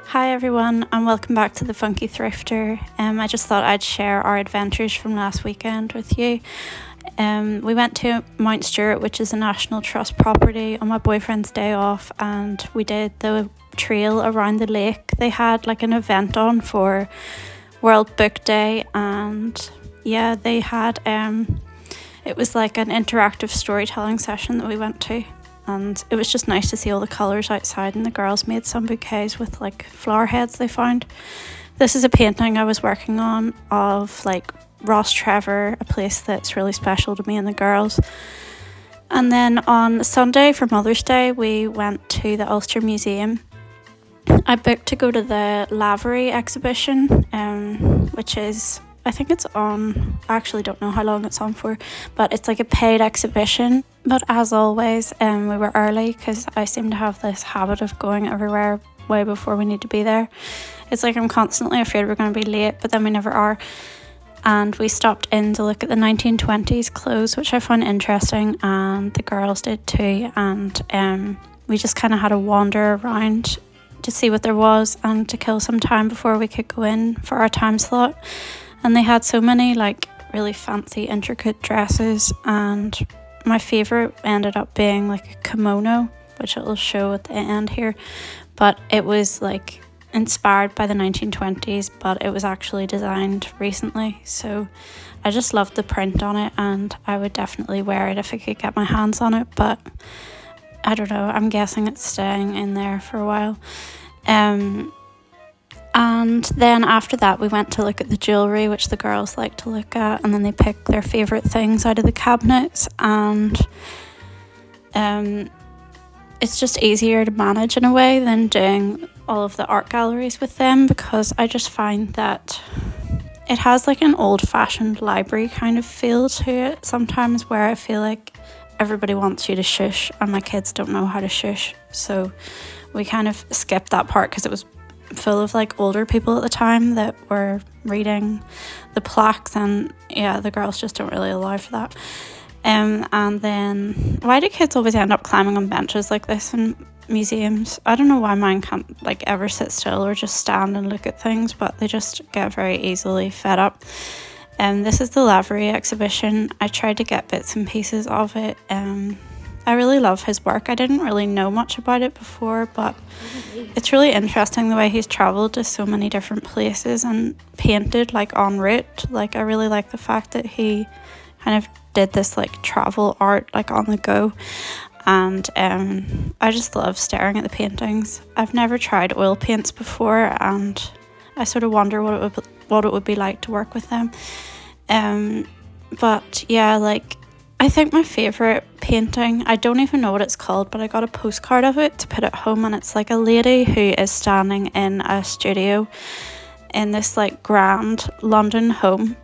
Hi everyone and welcome back to the Funky Thrifter. I just thought I'd share our adventures from last weekend with you. We went to Mount Stewart, which is a National Trust property, on my boyfriend's day off, and we did the trail around the lake. They had like an event on for World Book Day, and yeah, they had it was like an interactive storytelling session that we went to. And it was just nice to see all the colours outside, and the girls made some bouquets with like flower heads they found. This is a painting I was working on of like Ross Trevor, a place that's really special to me and the girls. And then on Sunday for Mother's Day we went to the Ulster Museum. I booked to go to the Lavery exhibition, which is, I think it's on, I actually don't know how long it's on for, but it's like a paid exhibition. But as always, we were early because I seem to have this habit of going everywhere way before we need to be there. It's like I'm constantly afraid we're going to be late, but then we never are. And we stopped in to look at the 1920s clothes, which I found interesting, and the girls did too. And we just kind of had a wander around to see what there was and to kill some time before we could go in for our time slot. And they had so many like really fancy intricate dresses, and my favourite ended up being like a kimono, which it'll show at the end here, but it was like inspired by the 1920s, but it was actually designed recently. So I just loved the print on it, and I would definitely wear it if I could get my hands on it, but I don't know, I'm guessing it's staying in there for a while. And then after that we went to look at the jewellery, which the girls like to look at, and then they pick their favourite things out of the cabinets, and it's just easier to manage in a way than doing all of the art galleries with them, because I just find that it has like an old-fashioned library kind of feel to it sometimes, where I feel like everybody wants you to shush and my kids don't know how to shush, so we kind of skipped that part because it was full of like older people at the time that were reading the plaques, and yeah, the girls just don't really allow for that. And then why do kids always end up climbing on benches like this in museums? I don't know why mine can't like ever sit still or just stand and look at things, but they just get very easily fed up. And this is the Lavery exhibition. I tried to get bits and pieces of it. I really love his work. I didn't really know much about it before, but it's really interesting the way he's travelled to so many different places and painted like en route. Like I really like the fact that he kind of did this like travel art like on the go, and I just love staring at the paintings. I've never tried oil paints before, and I sort of wonder what it would be like to work with them. But yeah, like I think my favourite painting, I don't even know what it's called, but I got a postcard of it to put at home, and it's like a lady who is standing in a studio in this like grand London home,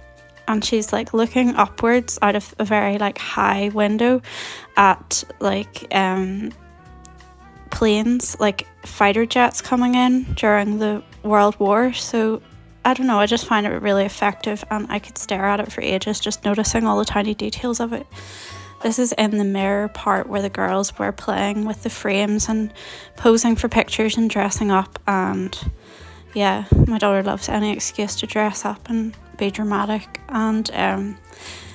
and she's like looking upwards out of a very like high window at like planes, like fighter jets coming in during the World War. So I don't know, I just find it really effective, and I could stare at it for ages just noticing all the tiny details of it. This is in the mirror part where the girls were playing with the frames and posing for pictures and dressing up, and yeah, my daughter loves any excuse to dress up and be dramatic, and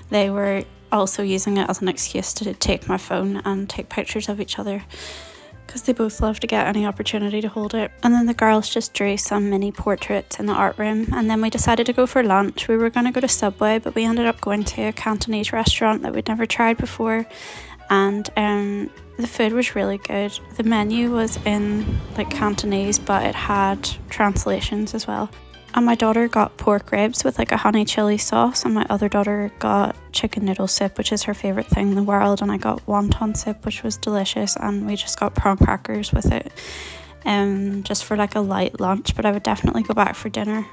they were also using it as an excuse to take my phone and take pictures of each other, because they both love to get any opportunity to hold it. And then the girls just drew some mini portraits in the art room, and then we decided to go for lunch. We were going to go to Subway, but we ended up going to a Cantonese restaurant that we'd never tried before, and the food was really good. The menu was in like Cantonese, but it had translations as well. And my daughter got pork ribs with like a honey chili sauce, and my other daughter got chicken noodle soup, which is her favourite thing in the world, and I got wonton soup, which was delicious, and we just got prawn crackers with it, just for like a light lunch, but I would definitely go back for dinner.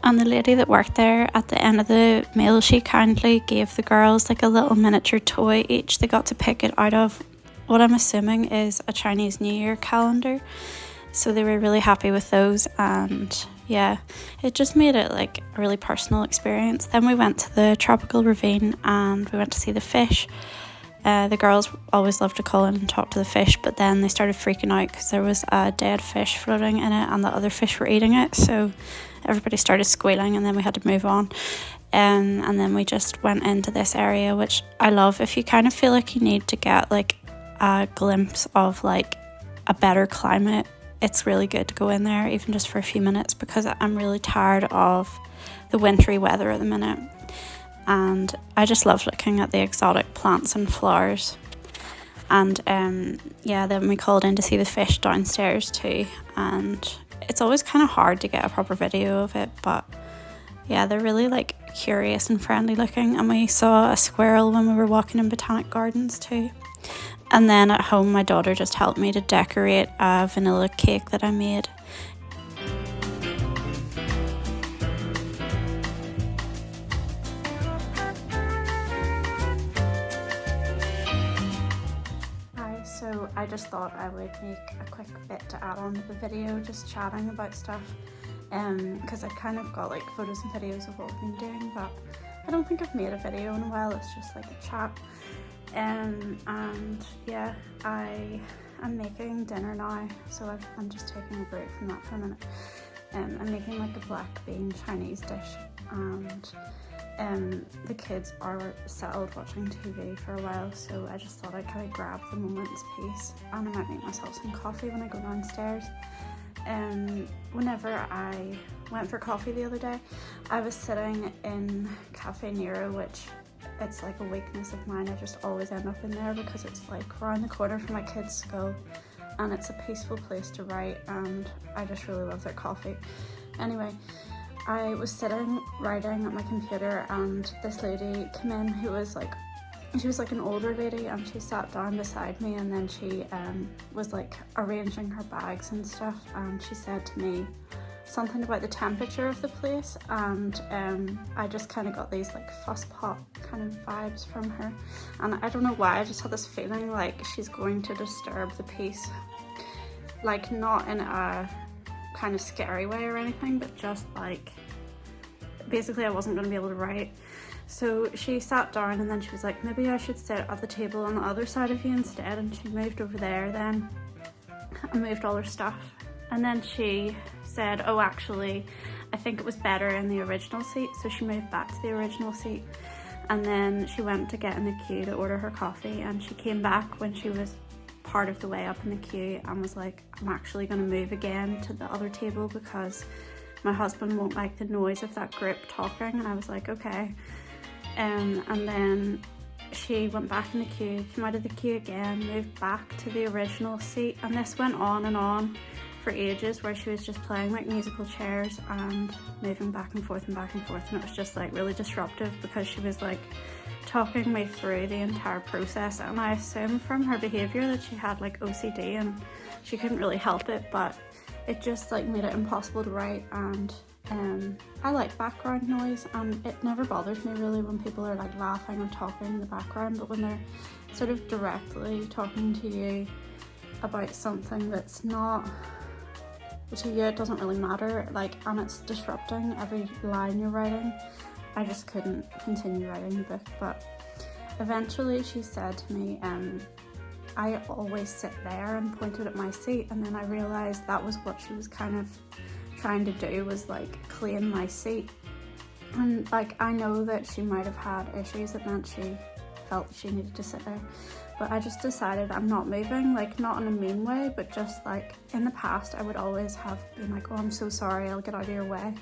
And the lady that worked there, at the end of the meal, she kindly gave the girls like a little miniature toy each. They got to pick it out of what I'm assuming is a Chinese New Year calendar. So they were really happy with those, and yeah, it just made it like a really personal experience. Then we went to the tropical ravine and we went to see the fish. The girls always loved to call in and talk to the fish, but then they started freaking out because there was a dead fish floating in it and the other fish were eating it, so everybody started squealing, and then we had to move on. And then we just went into this area, which I love. If you kind of feel like you need to get like a glimpse of like a better climate, it's really good to go in there, even just for a few minutes, because I'm really tired of the wintry weather at the minute. And I just love looking at the exotic plants and flowers. And yeah, then we called in to see the fish downstairs too, and it's always kind of hard to get a proper video of it, but yeah, they're really like curious and friendly looking. And we saw a squirrel when we were walking in Botanic Gardens too. And then at home, my daughter just helped me to decorate a vanilla cake that I made. Hi, so I just thought I would make a quick bit to add on to the video, just chatting about stuff. Because I kind of got like photos and videos of what we've been doing, but I don't think I've made a video in a while. It's just like a chat. And yeah, I am making dinner now, so I'm just taking a break from that for a minute. I'm making like a black bean Chinese dish, and the kids are settled watching TV for a while, so I just thought I'd kind of grab the moment's peace, and I might make myself some coffee when I go downstairs. Whenever I went for coffee the other day, I was sitting in Cafe Nero, which it's like a weakness of mine. I just always end up in there because it's like around the corner from my kids' school, and it's a peaceful place to write, and I just really love their coffee. Anyway, I was sitting writing at my computer, and this lady came in who was like, she was like an older lady, and she sat down beside me, and then she was like arranging her bags and stuff, and she said to me something about the temperature of the place, and I just kind of got these like fuss pot kind of vibes from her, and I don't know why, I just had this feeling like she's going to disturb the peace, like not in a kind of scary way or anything, but just like basically I wasn't going to be able to write. So she sat down, and then she was like, maybe I should sit at the table on the other side of you instead, and she moved over there then and moved all her stuff. And then she said, oh, actually, I think it was better in the original seat. So she moved back to the original seat. And then she went to get in the queue to order her coffee. And she came back when she was part of the way up in the queue and was like, I'm actually going to move again to the other table because my husband won't like the noise of that group talking. And I was like, okay. And then she went back in the queue, came out of the queue again, moved back to the original seat. And this went on and on for ages, where she was just playing like musical chairs and moving back and forth and back and forth, and it was just like really disruptive because she was like talking me through the entire process, and I assume from her behaviour that she had like OCD and she couldn't really help it, but it just like made it impossible to write. And I like background noise, and it never bothers me really when people are like laughing or talking in the background, but when they're sort of directly talking to you about something that's not to you, it doesn't really matter, like, and it's disrupting every line you're writing, I just couldn't continue writing the book. But eventually she said to me, I always sit there, and pointed at my seat, and then I realised that was what she was kind of trying to do, was like claim my seat. And like, I know that she might have had issues that meant she felt she needed to sit there, but I just decided I'm not moving, like not in a mean way, but just like in the past I would always have been like, oh, I'm so sorry, I'll get out of your way.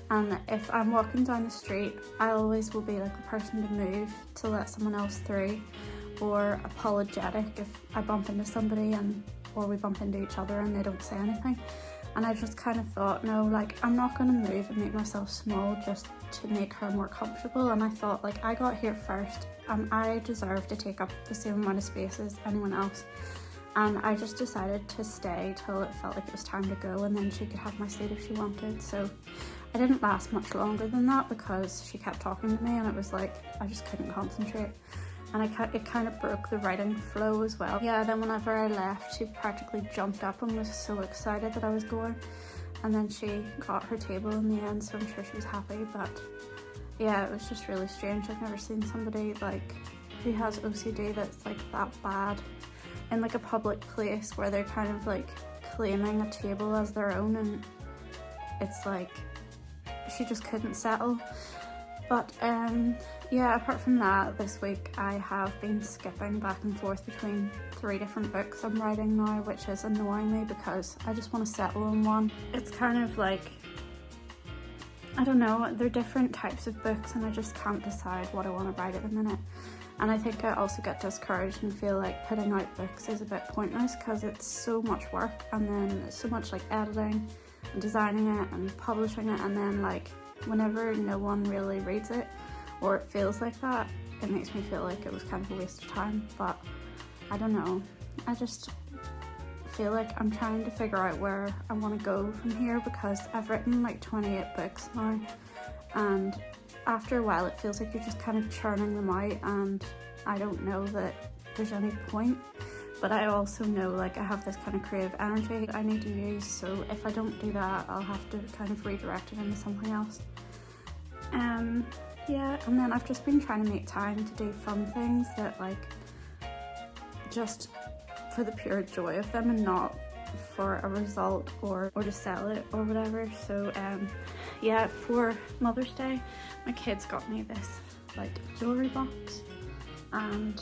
And if I'm walking down the street, I always will be like the person to move to let someone else through, or apologetic if I bump into somebody or we bump into each other and they don't say anything. And I just kind of thought, no, like, I'm not going to move and make myself small just to make her more comfortable. And I thought, like, I got here first and I deserve to take up the same amount of space as anyone else. And I just decided to stay till it felt like it was time to go, and then she could have my seat if she wanted. So I didn't last much longer than that because she kept talking to me, and it was like I just couldn't concentrate. and it kind of broke the writing flow as well. Yeah, then whenever I left, she practically jumped up and was so excited that I was going, and then she got her table in the end, so I'm sure she was happy. But yeah, it was just really strange. I've never seen somebody like who has OCD that's like that bad in like a public place where they're kind of like claiming a table as their own, and it's like she just couldn't settle. But yeah, apart from that, this week I have been skipping back and forth between 3 different books I'm writing now, which is annoying me because I just want to settle on one. It's kind of like, I don't know, they're different types of books and I just can't decide what I want to write at the minute. And I think I also get discouraged and feel like putting out books is a bit pointless because it's so much work, and then so much like editing and designing it and publishing it, and then like whenever no one really reads it, or it feels like that, it makes me feel like it was kind of a waste of time. But I don't know, I just feel like I'm trying to figure out where I want to go from here, because I've written like 28 books now, and after a while it feels like you're just kind of churning them out, and I don't know that there's any point. But I also know like I have this kind of creative energy I need to use, so if I don't do that, I'll have to kind of redirect it into something else. Yeah, and then I've just been trying to make time to do fun things that like just for the pure joy of them and not for a result or to sell it or whatever. So yeah, for Mother's Day my kids got me this like jewellery box, and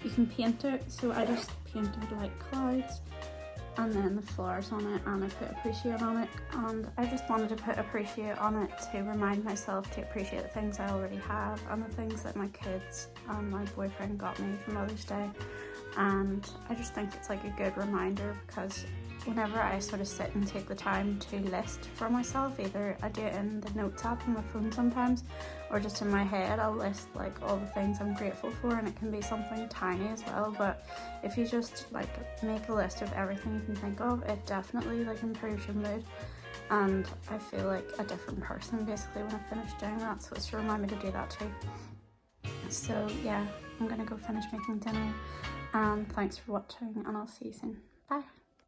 you can paint it, so I just painted like clouds and then the flowers on it, and I put appreciate on it, and I just wanted to put appreciate on it to remind myself to appreciate the things I already have and the things that my kids and my boyfriend got me for Mother's Day. And I just think it's like a good reminder, because whenever I sort of sit and take the time to list for myself, either I do it in the notes app on my phone sometimes, or just in my head, I'll list like all the things I'm grateful for, and it can be something tiny as well. But if you just like make a list of everything you can think of, it definitely like improves your mood, and I feel like a different person basically when I finish doing that, so it's to remind me to do that too. So yeah, I'm gonna go finish making dinner, and thanks for watching, and I'll see you soon. Bye.